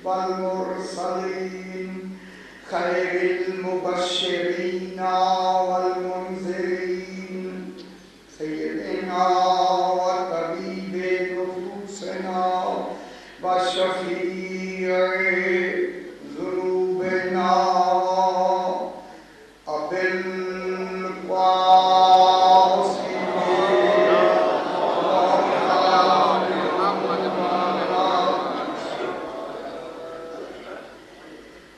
والمرسلين خير المبشرين والمنذرين سيدنا وطبيب نفوسنا وشفيع ذنوبنا أبي القاسم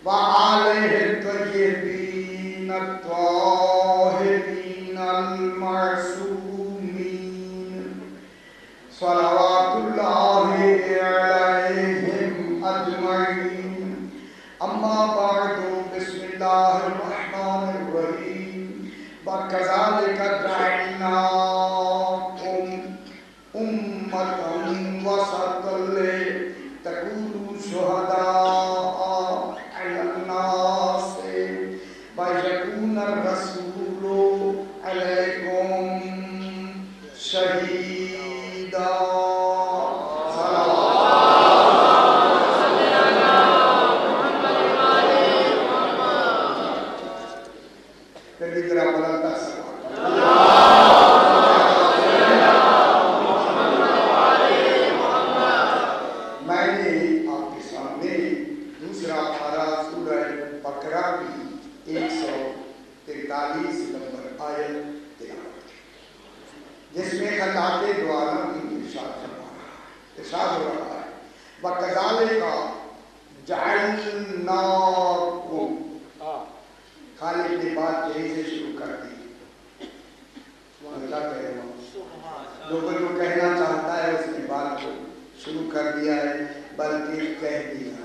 وآله الطيبين الطاهرين المعصومين صلوات الله عليهم أجمعين. أما بعد، بسم الله الرحمن الرحيم. وكذلك جعلناكم أمة وسطا لتكونوا شهداء على الناس ويكون الرسول عليكم شهيدا. جس میں خطاط دعانا کی ارشاد ہو رہا ہے وَكَذَلِكَ جَعَلْنَاكُمْ. خالق نے بات یہی سے شروع کر دی. اللہ کہہ رہا ہوں جو کوئی وہ کہنا چاہتا ہے اس نے بات کو شروع کر دیا ہے بلکہ کہہ دیا.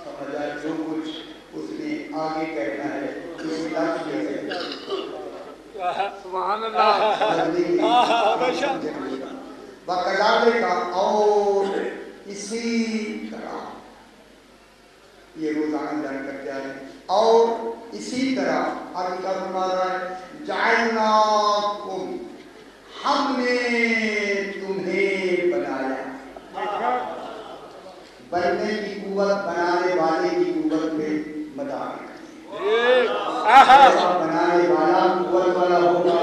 سمجھ آئے جو کچھ اس نے آگے کہنا ہے اسی لفظ میں سبحان اللہ. وَكَذَلِكَ اور اسی طرح یہ روزانہ جان کر کے آئے اور اسی طرح آگے کا فرما رہا ہے جَعَلْنَاكُمْ ہم نے تمہیں بنایا. بننے کی قوت بنانے والے کی قوت پہ مدار بنانے والا قوت والا ہوگا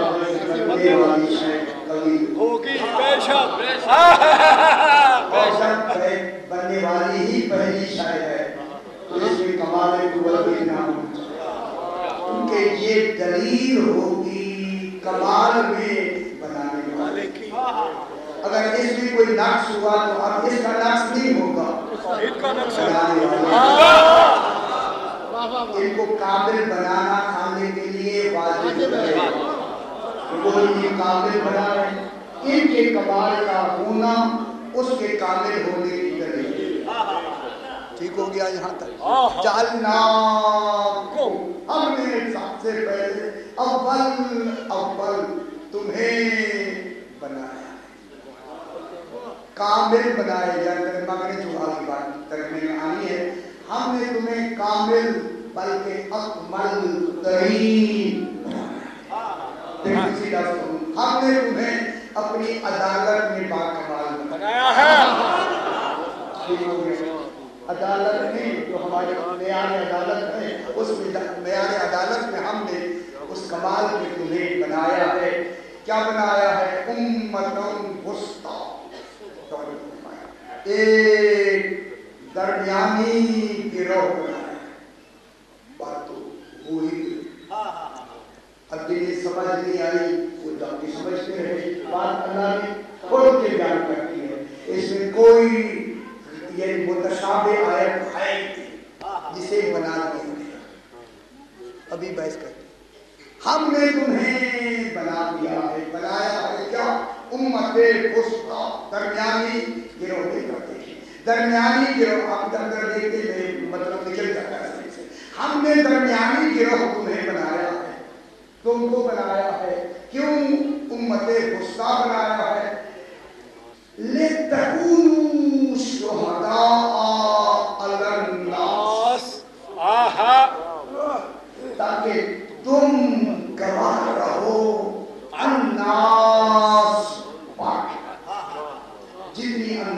بننے والی شے قوی ہوگی. بے شک بننے والی ہی پہلی شے ہے اس میں کمال قوت بھی نہ ہو کیونکہ یہ دلیل ہوگی کمال میں بنانے والے کی. اگر اس میں کوئی نقص ہوا تو اب اس کا نقص نہیں ہوگا بنانے والا. ان کو کامل بنانا کھانے کے لیے واجب ہے. وہ یہ کامل بنا رہے ہیں ان کے کمال کا ہونا اس کے کامل ہونے کی دلیل. ٹھیک ہو گیا یہاں تک. جعلناکم ہم نے سب سے پہلے اول تمہیں بنایا کامل بنائے جائے. ترجمہ کریں جو آگے بات ترجمے میں آنی ہے. ہم نے تمہیں کامل بلکہ اکمل ترین ہم نے تمہیں اپنی عدالت میں باکمال بنایا ہے. عدالت میں جو ہماری معیار عدالت ہے اس معیار عدالت میں ہم نے اس کمال میں تمہیں بنایا ہے. کیا بنایا ہے؟ امتن وسطی ایک درمیانی گروہ بنایا. بات تو وہی اب جنہیں سمجھ نہیں آئی وہ جب بھی سمجھتے رہے. بات اللہ نے خود کے بیان کرتی ہے. اس میں کوئی یہ متشابہ آیت ہے جسے بنا دیا. ابھی بحث کرتے ہم نے تمہیں بنا دیا ہے. بنایا ہے کیا؟ امت وسطی درمیانی گروہ نہیں کرتے. درمیانی گروہ آپ اندر دیکھتے ہیں مطلب نکل جاتا ہے. ہم نے درمیانی گروہ تمہیں بنایا ہے. تم کو بنایا ہے کیوں؟ امت وسطی بنایا ہے لِتَكُونُوا شُهَدَاءَ عَلَى النَّاسِ تاکہ تم گواہ رہو الناس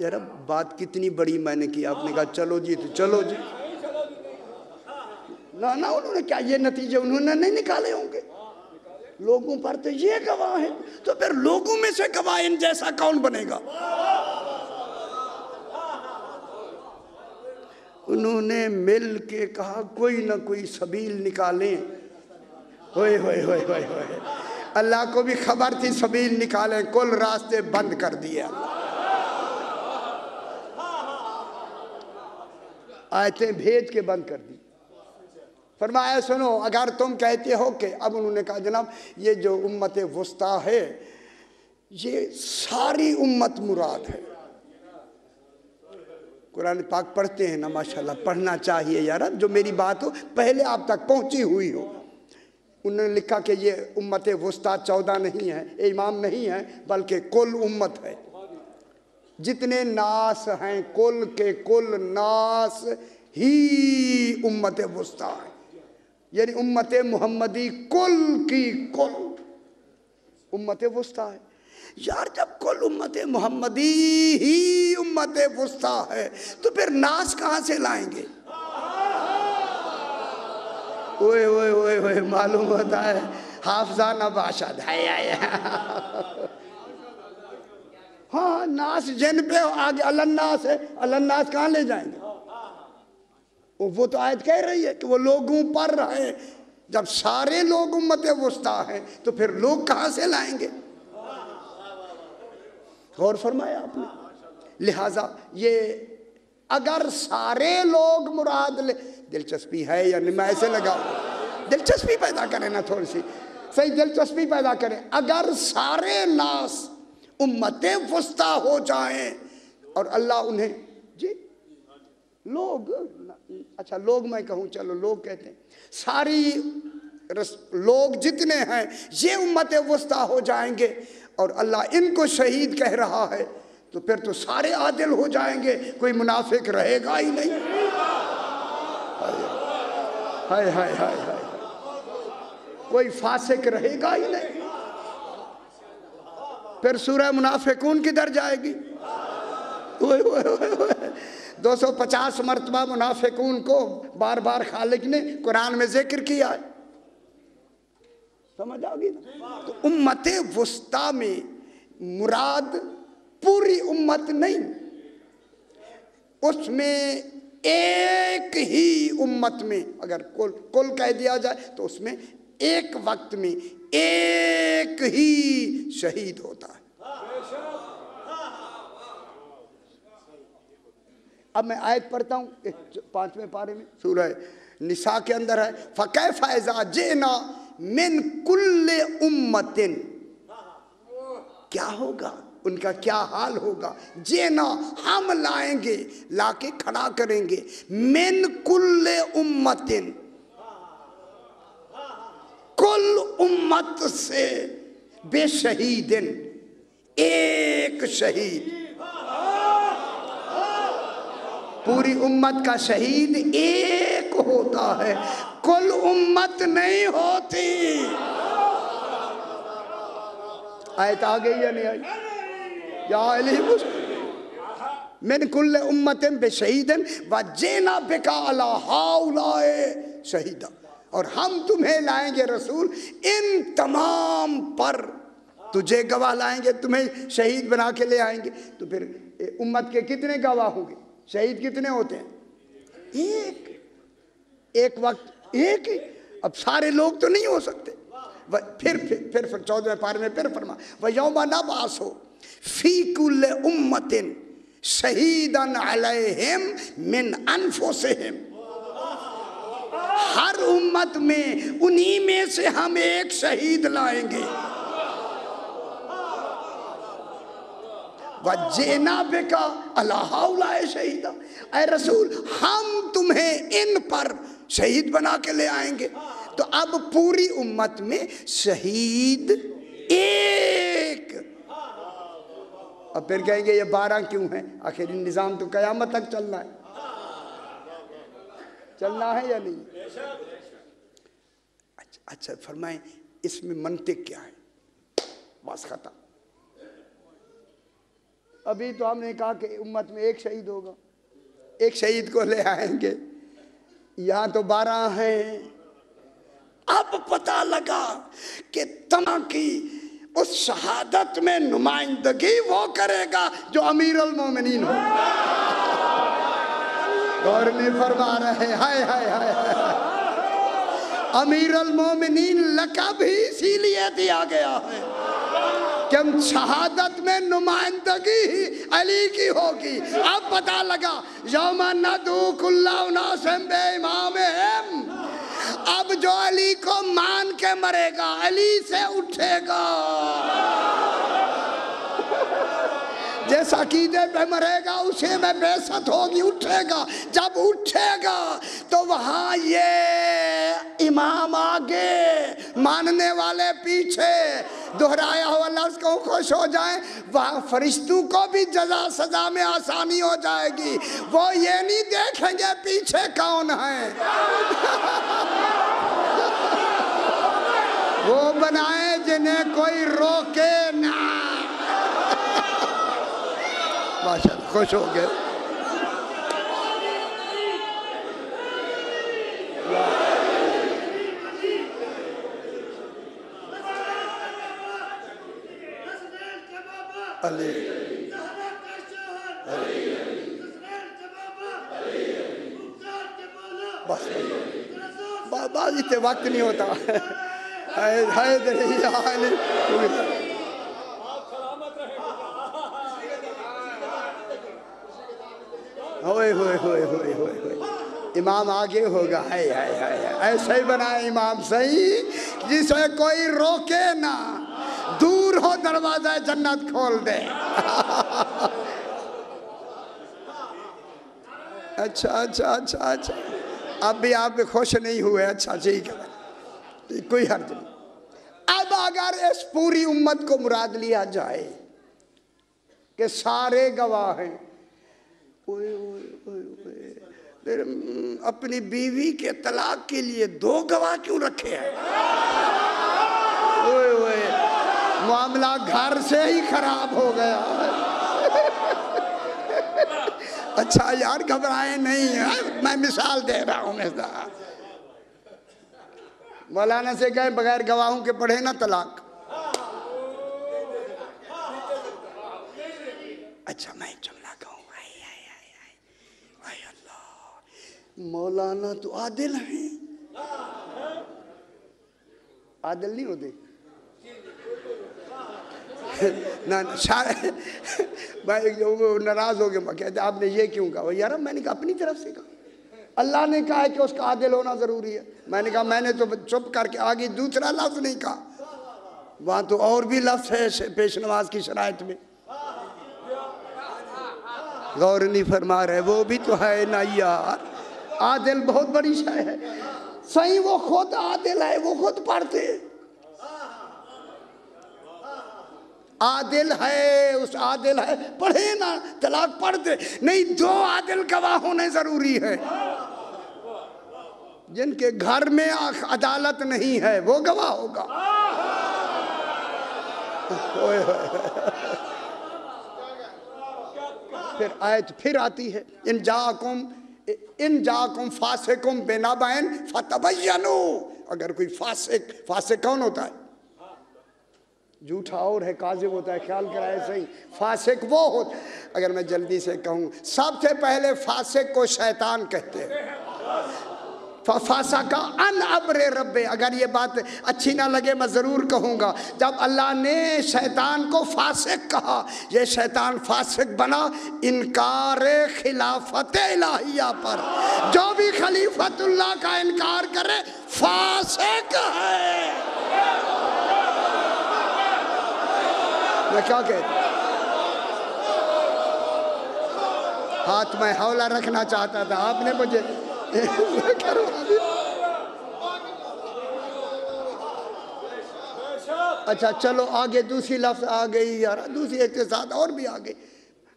یار بات کتنی بڑی میں نے کی، آپ نے کہا چلو جی تو چلو جی. نہ انہوں نے کیا یہ نتیجے انہوں نے نہیں نکالے ہوں گے، لوگوں پر تو یہ گواہ ہے، تو پھر لوگوں میں سے گواہ ان جیسا کون بنے گا؟ انہوں نے مل کے کہا کوئی نہ کوئی سبیل نکالیں. ہوئے ہوئے ہوئے ہوئے ہوئے، اللہ کو بھی خبر تھی سبیل نکالیں، کل راستے بند کر دیے. آیتیں بھیج کے بند کر دی. فرمایا سنو اگر تم کہتے ہو کہ، اب انہوں نے کہا جناب یہ جو امت وسطیٰ ہے یہ ساری امت مراد ہے. قرآن پاک پڑھتے ہیں نا ماشاءاللہ، پڑھنا چاہیے یار، جو میری بات ہو پہلے آپ تک پہنچی ہوئی ہو. انہوں نے لکھا کہ یہ امت وسطیٰ 14 نہیں ہے، امام نہیں ہے، بلکہ کل امت ہے. جتنے ناس ہیں کل کے کل ناس ہی امت وسطیٰ ہے، یعنی امت محمدی کل کی کل امت وسطیٰ ہے. یار جب کل امت محمدی ہی امت وسطیٰ ہے تو پھر ناس کہاں سے لائیں گے؟ اوئے اوئے اوئے اوئے، معلوم ہوتا ہے حافظانہ باشد ہے. ہاں ناس جن پہ آگے الناس ہے، الناس کہاں لے جائیں گے؟ وہ تو آیت کہہ رہی ہے کہ وہ لوگوں پر رہے. جب سارے لوگ امت وسطیٰ ہیں تو پھر لوگ کہاں سے لائیں گے؟ غور فرمایا آپ نے. لہٰذا یہ اگر سارے لوگ مراد لے، دلچسپی ہے یا نہیں، میں ایسے لگاؤں، دلچسپی پیدا کریں نا تھوڑی سی، صحیح دلچسپی پیدا کریں. اگر سارے ناس امت وسطیٰ ہو جائیں اور اللہ انہیں جی لوگ، اچھا لوگ میں کہوں، چلو لوگ کہتے ہیں، ساری لوگ جتنے ہیں یہ امت وسطیٰ ہو جائیں گے اور اللہ ان کو شہید کہہ رہا ہے تو پھر تو سارے عادل ہو جائیں گے، کوئی منافق رہے گا ہی نہیں. ہائے ہائے ہائے ہائے، کوئی فاسق رہے گا ہی نہیں. پھر سورہ منافقون کدھر جائے گی؟ 250 مرتبہ منافقون کو بار بار خالق نے قرآن میں ذکر کیا ہے. سمجھ آگی نا؟ تو امت وسطیٰ میں مراد پوری امت نہیں، اس میں ایک ہی امت میں اگر کل کہہ دیا جائے تو اس میں ایک وقت میں ایک ہی شہید ہوتا ہے. اب میں آیت پڑھتا ہوں 5ویں پارے میں، سورہ نساء کے اندر ہے، فَكَيْفَ إِذَا جِئْنَا مِن كُلِّ أُمَّةٍ، کیا ہوگا ان کا کیا حال ہوگا؟ جینا ہم لائیں گے، لا کے کھڑا کریں گے، من کل امتن، کل امت سے، بے شہیدن، ایک شہید. پوری امت کا شہید ایک ہوتا ہے، کل امت نہیں ہوتی. آیت آ گئی یا نہیں آئی؟ یا علی من کل امت بشہیدن وجینا بکا علی ہؤلاء شہیدا، اور ہم تمہیں لائیں گے رسول ان تمام پر، تجھے گواہ لائیں گے، تمہیں شہید بنا کے لے آئیں گے. تو پھر امت کے کتنے گواہ ہوں گے؟ شہید کتنے ہوتے ہیں؟ ایک وقت ایک ہی. اب سارے لوگ تو نہیں ہو سکتے. پھر 14ویں پارے میں پھر فرما وَيَوْمَ نَبْعَثُ فِي كُلِّ أُمَّةٍ شَهِيدًا عَلَيْهِمْ مِنْ أَنفُسِهِمْ، ہر امت میں انہی میں سے ہم ایک شہید لائیں گے. وَجِئْنَا بِكَ عَلَىٰ هَؤْلَاءِ شَهِيدًا، اے رسول ہم تمہیں ان پر شہید بنا کے لے آئیں گے. تو اب پوری امت میں شہید ایک. اب پھر کہیں گے یہ 12 کیوں ہیں؟ آخر نظام تو قیامت تک چلنا ہے، چلنا ہے یا نہیں؟ اچھا فرمائیں اس میں منطق کیا ہے؟ بس ختم. ابھی تو ہم نے کہا کہ امت میں ایک شہید ہوگا، ایک شہید کو لے آئیں گے، یہاں تو 12 ہیں۔ اب پتہ لگا کہ تمام کی اس شہادت میں نمائندگی وہ کرے گا جو امیر المومنین ہو۔ غور نہیں فرما رہے، ہائے ہائے ہائے۔ امیر المومنین لقب ہی اسی لیے دیا گیا ہے کہ شہادت میں نمائندگی ہی علی کی ہوگی۔ اب پتہ لگا یوم ندعو کل اناس بامامہم، اب جو علی کو مان کے مرے گا علی سے اٹھے گا، جس عقیدے پہ مرے گا اسے میں بعثت ہوگی، اٹھے گا۔ جب اٹھے گا تو وہاں یہ امام آگے، ماننے والے پیچھے، دہرایا ہوا لفظ کو خوش ہو جائیں۔ وہاں فرشتوں کو بھی جزا سزا میں آسانی ہو جائے گی، وہ یہ نہیں دیکھیں گے پیچھے کون ہیں، وہ بنائے جنہیں کوئی روکے نہ۔ ماشاءاللہ خوش ہو گئے۔ علی بس بعض اتنے وقت نہیں ہوتا۔ حیدری علی ہوئے ہوئے ہوئے ہوئے ہوئے، امام آگے ہوگا۔ ایسا ہی بنائے امام صحیح جسے کوئی روکے نہ، دور ہو دروازہ جنت کھول دے۔ اچھا اب بھی آپ خوش نہیں ہوئے، اچھا ٹھیک ہے، کوئی حرج نہیں۔ اب اگر اس پوری امت کو مراد لیا جائے کہ سارے گواہ ہیں، پھر اپنی بیوی کے طلاق کے لیے 2 گواہ کیوں رکھے ہیں؟ معاملہ گھر سے ہی خراب ہو گیا۔ اچھا یار گھبرائیں نہیں، میں مثال دے رہا ہوں۔ مولانا سے کہیں بغیر گواہوں کے پڑھے نا طلاق۔ اچھا میں جملہ کہوں، اے اللہ، مولانا تو عادل ہیں، عادل نہیں ہوتے؟ ناراض ہو گئے، کہتے آپ نے یہ کیوں کہا؟ یار میں نے کہا اپنی طرف سے کہا، اللہ نے کہا ہے کہ اس کا عادل ہونا ضروری ہے۔ میں نے کہا میں نے تو چپ کر کے آگے دوسرا لفظ نہیں کہا، وہاں تو اور بھی لفظ ہے پیش نماز کی شرائط میں، غور نہیں فرما رہے۔ وہ بھی تو ہے نا یار، عادل بہت بڑی شے ہے۔ صحیح وہ خود عادل ہے، وہ خود پڑھتے عادل ہے، اس عادل ہے، پڑھے نا طلاق پڑھ دے۔ نہیں، 2 عادل گواہ ہونے ضروری ہے۔ جن کے گھر میں عدالت نہیں ہے وہ گواہ ہوگا۔ پھر آیت پھر آتی ہے، ان جاکم فاسقم بنبأ فتبینوا۔ اگر کوئی فاسق کون ہوتا ہے؟ جھوٹا اور ہے، کاذب ہوتا ہے، خیال کرائے صحیح۔ فاسق وہ ہوتا ہے، اگر میں جلدی سے کہوں، سب سے پہلے فاسق کو شیطان کہتے ہیں۔ فَفَسَقَ عَنْ أَمْرِ رَبِّهِ۔ اگر یہ بات اچھی نہ لگے میں ضرور کہوں گا، جب اللہ نے شیطان کو فاسق کہا، یہ شیطان فاسق بنا انکار خلافت الہیہ پر۔ جو بھی خلیفت اللہ کا انکار کرے فاسق ہے۔ میں کیا کہتا ہاتھ میں حولہ رکھنا چاہتا تھا، آپ نے مجھے کروا دیا۔ اچھا چلو آگے دوسری لفظ آ گئی یار، دوسری ایک کے ساتھ اور بھی آگے۔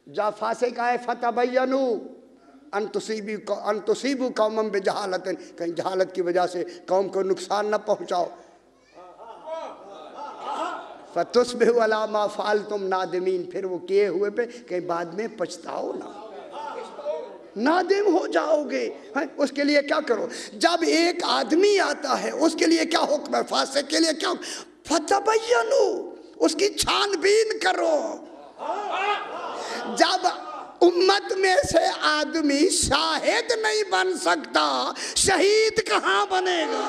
جا فاسق آئے فتبینوا ان تصیبوا قوما بجہالت، کہیں جہالت کی وجہ سے قوم کو نقصان نہ پہنچاؤ۔ فَتُصْبِحُ عَلَىٰ مَا فَعَلْتُمْ نَادِمِينَ، پھر وہ کیے ہوئے پہ کہیں بعد میں پچھتاؤ نہ، نادم ہو جاؤ گے۔ اس کے لیے کیا کرو؟ جب ایک آدمی آتا ہے اس کے لیے کیا حکم ہے؟ فاسق کے لیے کیا حکم؟ فَتَبَيَّنُوا، اس کی چھان بین کرو۔ جب امت میں سے آدمی شاہد نہیں بن سکتا، شہید کہاں بنے گا؟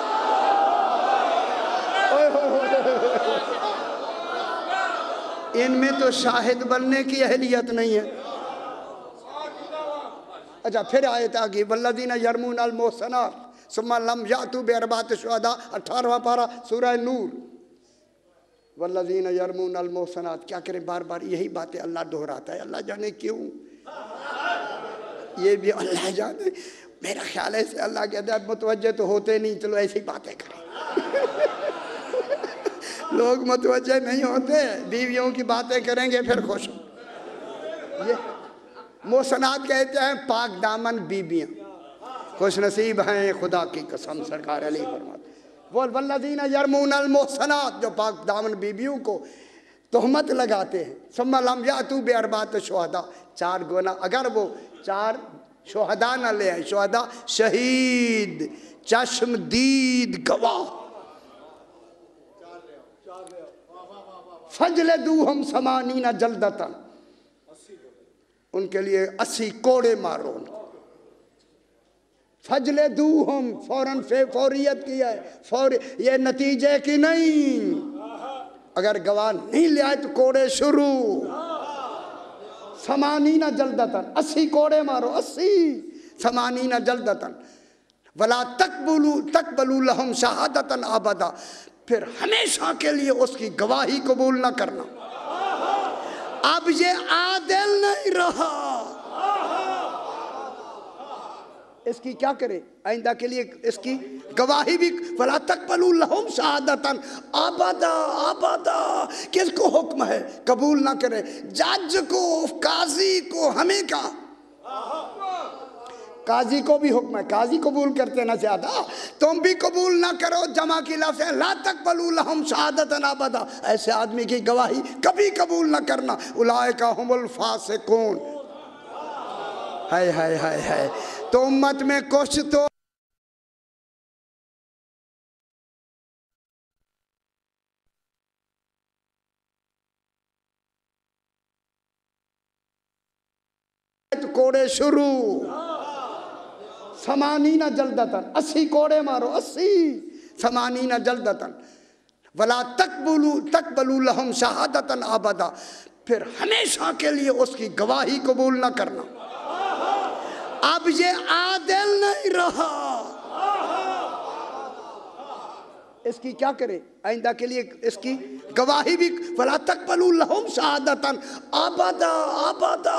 ان میں تو شاہد بننے کی اہلیت نہیں ہے۔ اچھا پھر آیت آگئی والذین یرمون المحصنات ثم لم یأتوا بأربعۃ شہداء، 18واں پارہ سورہ نور۔ والذین یرمون المحصنات، کیا کریں بار بار یہی باتیں اللہ دہراتا ہے، اللہ جانے کیوں، یہ بھی اللہ جانے۔ میرا خیال ہے اسے اللہ کہتا ہے متوجہ تو ہوتے نہیں، چلو ایسی باتیں کریں۔ لوگ متوجہ نہیں ہوتے، بیویوں کی باتیں کریں گے پھر خوش ہوں۔ یہ محصنات کہتے ہیں پاک دامن بیویاں، خوش نصیب ہیں خدا کی قسم، سرکار علی فرماتے والذین یرمون المحصنات، جو پاک دامن بیویوں کو تہمت لگاتے ہیں، ثم لم یأتوا بأربعۃ شہداء، 4 گواہ، اگر وہ 4 شہداء نہ لے آئیں، شہداء شہید، چشم دید گواہ، فجلدوہم 80 جلدۃ، ان کے لیے 80 کوڑے مارو۔ فجلدوہم، فوراً فوریت کی ہے، یہ نتیجے کی نہیں، اگر گواہ نہیں لے آئے تو کوڑے شروع، 80 جلدۃ، 80 کوڑے مارو، 80 جلدۃ، ولا تقبلوا لہم شہادۃ ابدا، پھر ہمیشہ کے لیے اس کی گواہی قبول نہ کرنا۔ اب یہ عادل نہیں رہا، اس کی کیا کرے؟ آئندہ کے لیے اس کی گواہی بھی وَلَا تَقْبَلُوا لَهُمْ شَهَادَةً ابدا، کس کو حکم ہے قبول نہ کرے؟ جج کو، قاضی کو، ہمیں کا قاضی کو بھی حکم ہے، قاضی قبول کرتے نہ زیادہ، تم بھی قبول نہ کرو۔ جمع کی لفظ ہے لا تقبلوا لهم شہادۃ ابدا، ایسے آدمی کی گواہی کبھی قبول نہ کرنا۔ اولئک هم الفاسقون، ہائے ہائے ہائے ہائے۔ تو امت میں کچھ تو کوڑے شروع، 80 جلدۃ، 80 کوڑے مارو، 80 جلدۃ، ولا تقبلوا لهم شہادۃ ابدا، پھر ہمیشہ کے لیے اس کی گواہی قبول نہ کرنا۔ اب یہ عادل نہیں رہا، اس کی کیا کرے؟ آئندہ کے لیے اس کی گواہی بھی وَلَا تَقْبَلُوا لَهُمْ شَهَادَةً ابدا،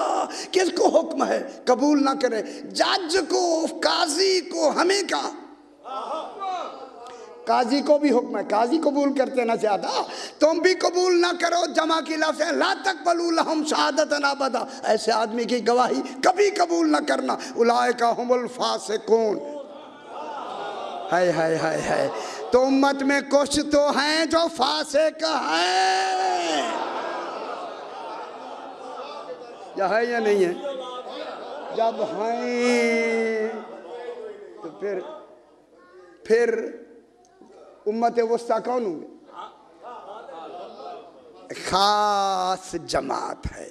کس کو حکم ہے قبول نہ کرے؟ جج کو، قاضی کو، ہمیں کا قاضی کو بھی حکم ہے، قاضی قبول کرتے نہ زیادہ، تم بھی قبول نہ کرو۔ جمع کی لفظ ہے لا تقبلوا لهم شہادۃ ابدا، ایسے آدمی کی گواہی کبھی قبول نہ کرنا۔ اولئک هم الفاسقون، ہائے ہائے ہائے ہائے۔ تو امت میں کچھ تو ہیں جو فاسق ہیں، یا ہے یا نہیں ہے؟ جب ہیں تو پھر امت وسطیٰ کون ہوں گے؟ خاص جماعت ہے،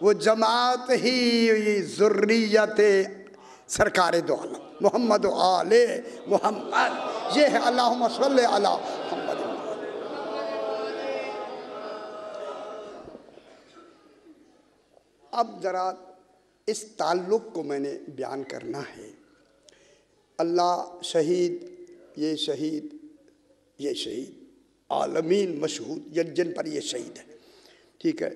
وہ جماعت ہی ذریت سرکار دو عالم محمد و آل محمد، یہ ہے اللہم صلی علی محمد۔ اب ذرا اس تعلق کو میں نے بیان کرنا ہے۔ اللہ شہید، یہ شہید، یہ شہید، عالمین مشہود جن پر یہ شہید ہے، ٹھیک ہے۔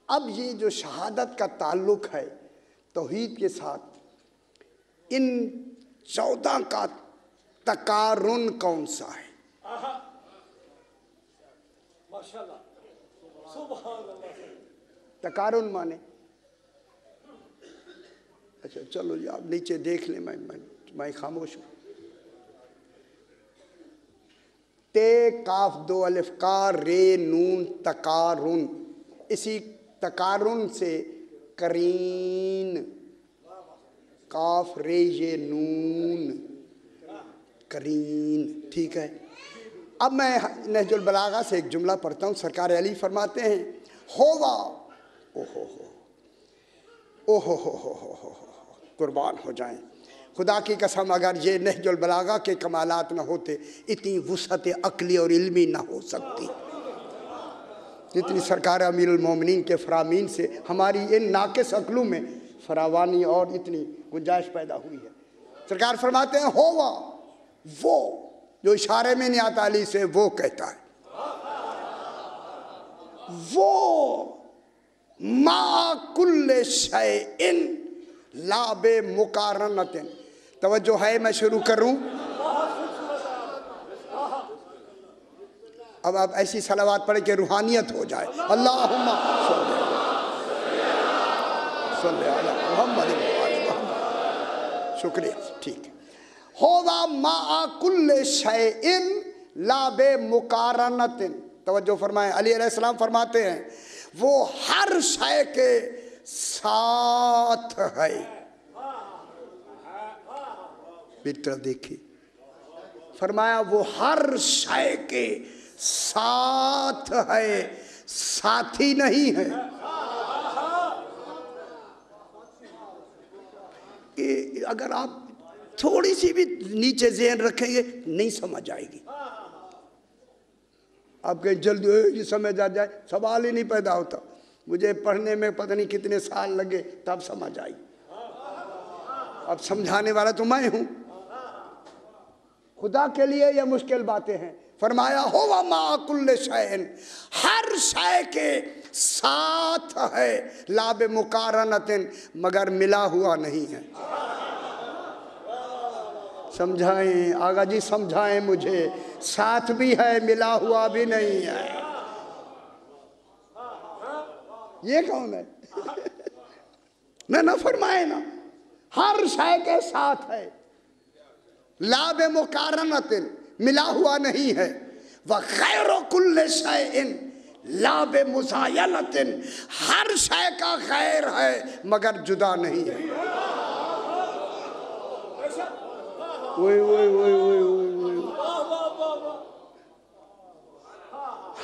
اب یہ جو شہادت کا تعلق ہے توحید کے ساتھ، ان 14 کا تقارن کون سا ہے؟ تقارن مانے، اچھا چلو جی آپ نیچے دیکھ لیں، میں خاموش ہوں۔ تے کاف دو الف کا رے نون تقارن، اسی تقارن سے قرین، کاف رے یہ نون قرین، ٹھیک ہے۔ اب میں نہج البلاغہ سے ایک جملہ پڑھتا ہوں۔ سرکار علی فرماتے ہیں ہوا، قربان ہو جائیں، خدا کی قسم اگر یہ نہج البلاغہ کے کمالات نہ ہوتے اتنی وسعت عقلی اور علمی نہ ہو سکتی جتنی سرکار امیر المومنین کے فرامین سے ہماری ان ناقص عقلوں میں فراوانی اور اتنی گنجائش پیدا ہوئی ہے۔ سرکار فرماتے ہیں ہوا، وہ جو اشارے میں نہیں آتا علی سے وہ کہتا ہے، وہ ما کل شیء لا بے مقارنت، توجہ ہے میں شروع کروں؟ اب آپ ایسی صلوات پڑھیں کہ روحانیت ہو جائے۔ اللہم صلی علی محمد و آل محمد۔ شکریہ، ٹھیک ہے۔ ہوا ما کل شیء لا بے مقارنت، توجہ فرمائیں، علی علیہ السلام فرماتے ہیں وہ ہر شے کے ساتھ ہے۔ بیٹا دیکھیں، فرمایا وہ ہر شے کے ساتھ ہے، ساتھی نہیں ہے۔ اگر آپ تھوڑی سی بھی نیچے ذہن رکھیں گے نہیں سمجھ آئے گی۔ آپ کہیں جلدی یہ سمجھ آ جائے، سوال ہی نہیں پیدا ہوتا۔ مجھے پڑھنے میں پتہ نہیں کتنے سال لگے تب سمجھ آئی۔ اب سمجھانے والا تو میں ہوں۔ خدا کے لیے یہ مشکل باتیں ہیں۔ فرمایا ہوا ما کل شیء، ہر شے کے ساتھ ہے، لا بمقارنت، مگر ملا ہوا نہیں ہے۔ سمجھائیں آغا جی، سمجھائیں مجھے، ساتھ بھی ہے ملا ہوا بھی نہیں ہے۔ یہ کون ہے؟ نہ فرمائے نا، ہر شے کے ساتھ ہے، لا بمقارنت، ملا ہوا نہیں ہے، وغیر کل شیء لا بمزایلت، ہر شے کا غیر ہے مگر جدا نہیں ہے۔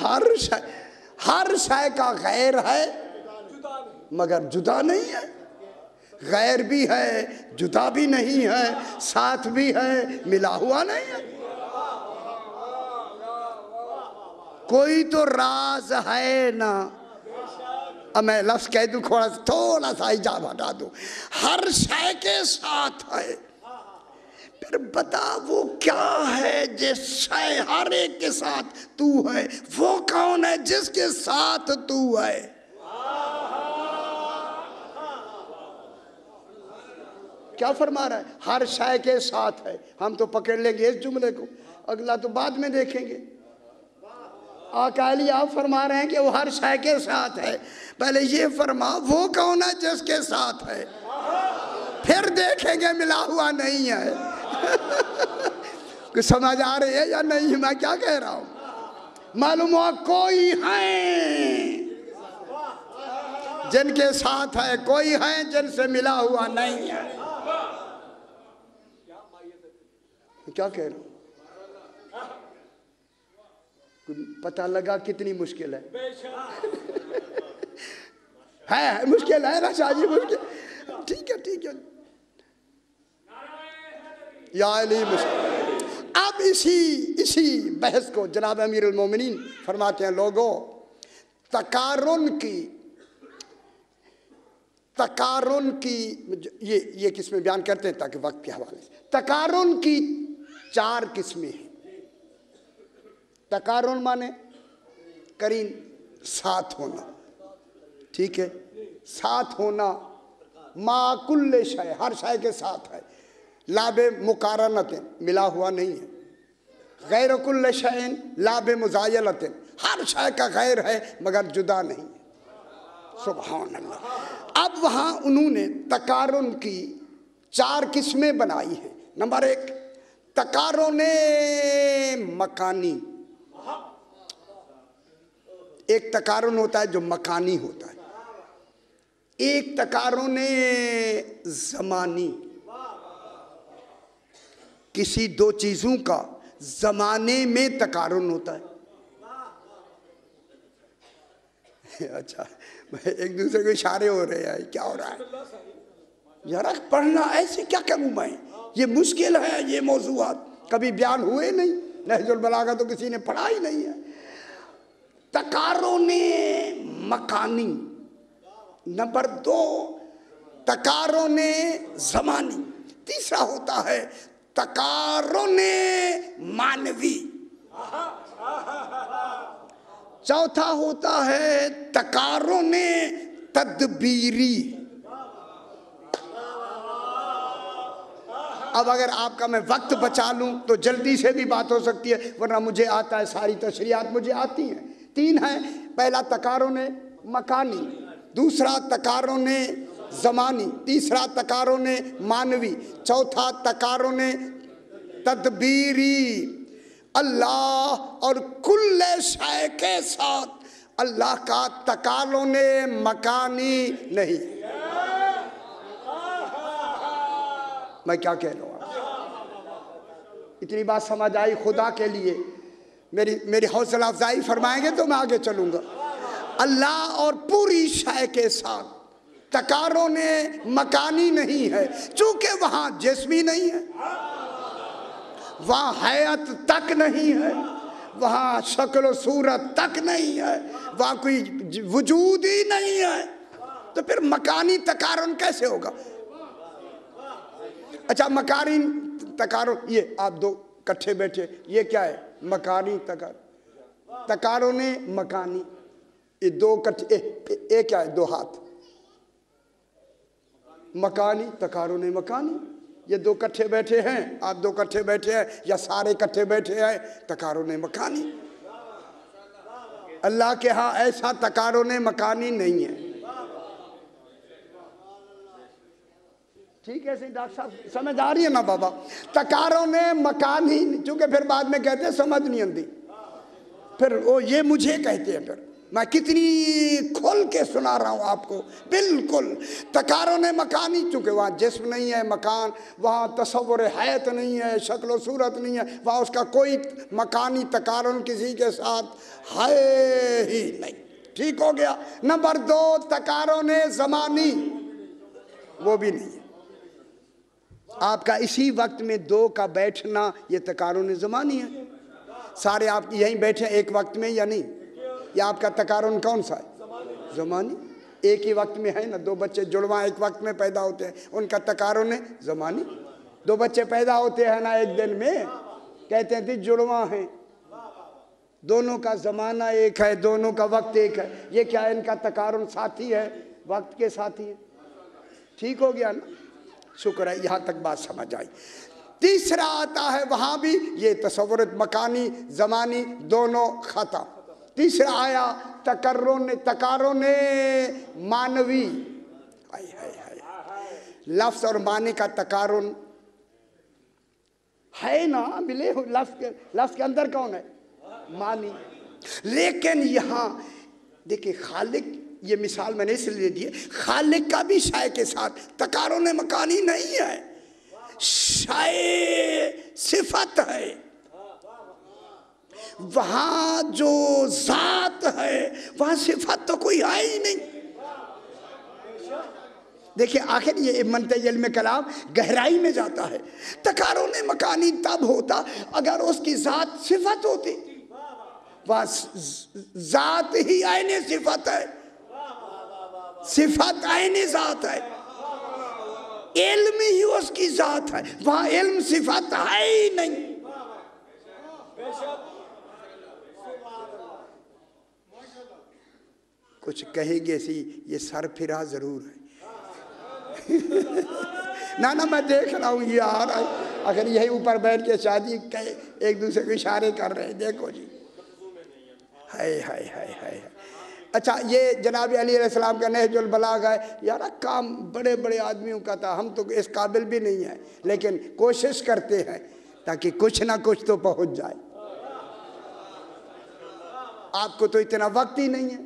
ہر شے کا غیر ہے مگر جدا نہیں ہے۔ غیر بھی ہے، جدا بھی نہیں ہے، ساتھ بھی ہے، ملا ہوا نہیں ہے۔ کوئی تو راز ہے نا، اب میں لفظ کہہ دوں تھوڑا سا ایجاب ہٹا دوں، ہر شے کے ساتھ ہے، پھر بتا وہ کیا ہے جس شے ہر ایک کے ساتھ تو ہے، وہ کون ہے جس کے ساتھ تو ہے؟ کیا فرما رہا ہے؟ ہر شے کے ساتھ ہے۔ ہم تو پکڑ لیں گے اس جملے کو، اگلا تو بعد میں دیکھیں گے۔ آقا علی آپ فرما رہے ہیں کہ وہ ہر شے کے ساتھ ہے، پہلے یہ فرما وہ کون ہے جس کے ساتھ ہے، پھر دیکھیں گے ملا ہوا نہیں ہے۔ کچھ سمجھ آ رہی ہے یا نہیں میں کیا کہہ رہا ہوں؟ معلوم ہوا کوئی ہیں جن کے ساتھ ہے، کوئی ہیں جن سے ملا ہوا نہیں ہے۔ کیا کہہ رہا ہوں؟ پتہ لگا کتنی مشکل ہے؟ ہے مشکل ہے نا شاہ جی، مشکل، ٹھیک ہے یا علی مشکل۔ اب اسی بحث کو جناب امیر المومنین فرماتے ہیں لوگوں، تقارن کی یہ قسمیں بیان کرتے ہیں تاکہ وقت کے حوالے سے۔ تقارن کی 4 قسمیں ہیں۔ تقارن مانے قرین، ساتھ ہونا، ٹھیک ہے، ساتھ ہونا، ما کل شے، ہر شے کے ساتھ ہے، لا بمقارنت، ملا ہوا نہیں ہے، غیر کل شے لا بمزایلت، ہر شے کا غیر ہے مگر جدا نہیں ہے۔ سبحان اللہ۔ اب وہاں انہوں نے تقارن کی 4 قسمیں بنائی ہیں۔ نمبر 1 تقارن مکانی، ایک تقارن ہوتا ہے جو مکانی ہوتا ہے، ایک تقارن زمانی، کسی دو چیزوں کا زمانے میں تقارن ہوتا ہے۔ اچھا ایک دوسرے کو اشارے ہو رہے ہیں، کیا ہو رہا ہے؟ ذرا پڑھنا ایسے کیا کروں میں، یہ مشکل ہے، یہ موضوعات کبھی بیان ہوئے نہیں، نہج البلاغہ تو کسی نے پڑھا ہی نہیں ہے۔ تقارن مکانی، نمبر 2 تقارن زمانی، تیسرا ہوتا ہے تقارن معنوی، چوتھا ہوتا ہے تقارن تدبیری۔ اب اگر آپ کا میں وقت بچا لوں تو جلدی سے بھی بات ہو سکتی ہے، ورنہ مجھے آتا ہے، ساری تشریحات مجھے آتی ہیں۔ 3 ہیں، پہلا تقارن مکانی، دوسرا تقارن زمانی، تیسرا تقارن معنوی، چوتھا تقارن تدبیری۔ اللہ اور کل شے کے ساتھ اللہ کا تقارن مکانی نہیں۔ میں کیا کہہ رہا ہوں؟ اتنی بات سمجھ آئی؟ خدا کے لیے میری حوصلہ افزائی فرمائیں گے تو میں آگے چلوں گا۔ اللہ اور پوری شے کے ساتھ تقارن مکانی نہیں ہے، چونکہ وہاں جسمی نہیں ہے، وہاں حیات تک نہیں ہے، وہاں شکل و صورت تک نہیں ہے، وہاں کوئی وجود ہی نہیں ہے، تو پھر مکانی تقارن کیسے ہوگا؟ اچھا مکانی تقارن، یہ آپ دو کٹھے بیٹھے، یہ کیا ہے؟ مکانی تقارن مکانی، یہ دو کٹھے، یہ کیا ہے؟ 2 ہاتھ، مکانی تقارن مکانی، یہ 2 کٹھے بیٹھے ہیں، آپ 2 کٹھے بیٹھے ہیں، یا سارے کٹھے بیٹھے ہیں، تقارن مکانی۔ اللہ کے ہاں ایسا تقارن مکانی نہیں ہے۔ ٹھیک ہے ڈاکٹر صاحب، سمجھ آ رہی ہے نا بابا؟ تقارن مکانی، چونکہ پھر بعد میں کہتے ہیں سمجھ نہیں آتی، پھر وہ یہ مجھے کہتے ہیں، پھر میں کتنی کھول کے سنا رہا ہوں آپ کو، بالکل تقارن مکانی، چونکہ وہاں جسم نہیں ہے، مکان، وہاں تصور حیات نہیں ہے، شکل و صورت نہیں ہے، وہاں اس کا کوئی مکانی تقارن کسی کے ساتھ ہے ہی نہیں۔ ٹھیک ہو گیا؟ نمبر 2 تقارن زمانی، وہ بھی نہیں ہے۔ آپ کا اسی وقت میں 2 کا بیٹھنا یہ تقارن زمانی ہے۔ سارے آپ یہیں بیٹھے ایک وقت میں یا نہیں؟ یا آپ کا تقارن کون سا ہے؟ زمانی۔ ایک ہی وقت میں ہے نا، 2 بچے جڑواں ایک وقت میں پیدا ہوتے ہیں، ان کا تقارن زمانی۔ 2 بچے پیدا ہوتے ہیں نا ایک دن میں، کہتے ہیں جڑواں ہیں، دونوں کا زمانہ ایک ہے، دونوں کا وقت ایک ہے، یہ کیا ہے؟ ان کا تقارن ساتھی ہے، وقت کے ساتھی ہے۔ ٹھیک ہو گیا نا؟ شکر ہے، یہاں تک بات سمجھ آئی۔ تیسرا آتا ہے، وہاں بھی یہ تصورت مکانی زمانی دونوں خطا۔ تیسرا آیا تقارن معنوی، لفظ اور معنی کا تقارن ہے نا، ملے ہو، لفظ کے اندر کون ہے؟ معنی۔ لیکن یہاں دیکھیں خالق، یہ مثال میں نے اس لیے دی ہے، خالق کا بھی شے کے ساتھ تقارن مکانی نہیں ہے، شے صفت ہے، وہاں جو ذات ہے وہاں صفت تو کوئی ہے ہی نہیں۔ دیکھیں آخر یہ منطق علم کلام گہرائی میں جاتا ہے۔ تقارن مکانی تب ہوتا اگر اس کی ذات صفت ہوتی، وہ ذات ہی عین صفت ہے، صفت عین ذات ہے، علم ہی اس کی ذات ہے، وہاں علم صفت ہے ہی نہیں۔ کچھ کہیں گے سی یہ سر پھرا ضرور ہے۔ نہ میں دیکھ رہا ہوں یہ آ رہا ہے، اگر یہی اوپر بیٹھ کے شادی ایک دوسرے کو اشارے کر رہے ہیں، دیکھو جی، ہائے ہائے ہائے ہائے۔ اچھا یہ جناب علی علیہ السلام کا نہج البلاغہ ہے، یار کام بڑے بڑے آدمیوں کا تھا، ہم تو اس قابل بھی نہیں ہیں، لیکن کوشش کرتے ہیں تاکہ کچھ نہ کچھ تو پہنچ جائے۔ آپ کو تو اتنا وقت ہی نہیں ہے،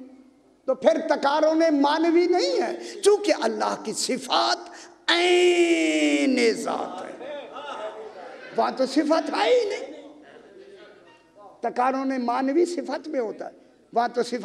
تو پھر تقارن معنوی نہیں ہے، چونکہ اللہ کی صفات عین ذات ہے، وہاں تو صفت ہے ہی نہیں۔ تقارن معنوی صفت میں ہوتا ہے، وہاں تو صفت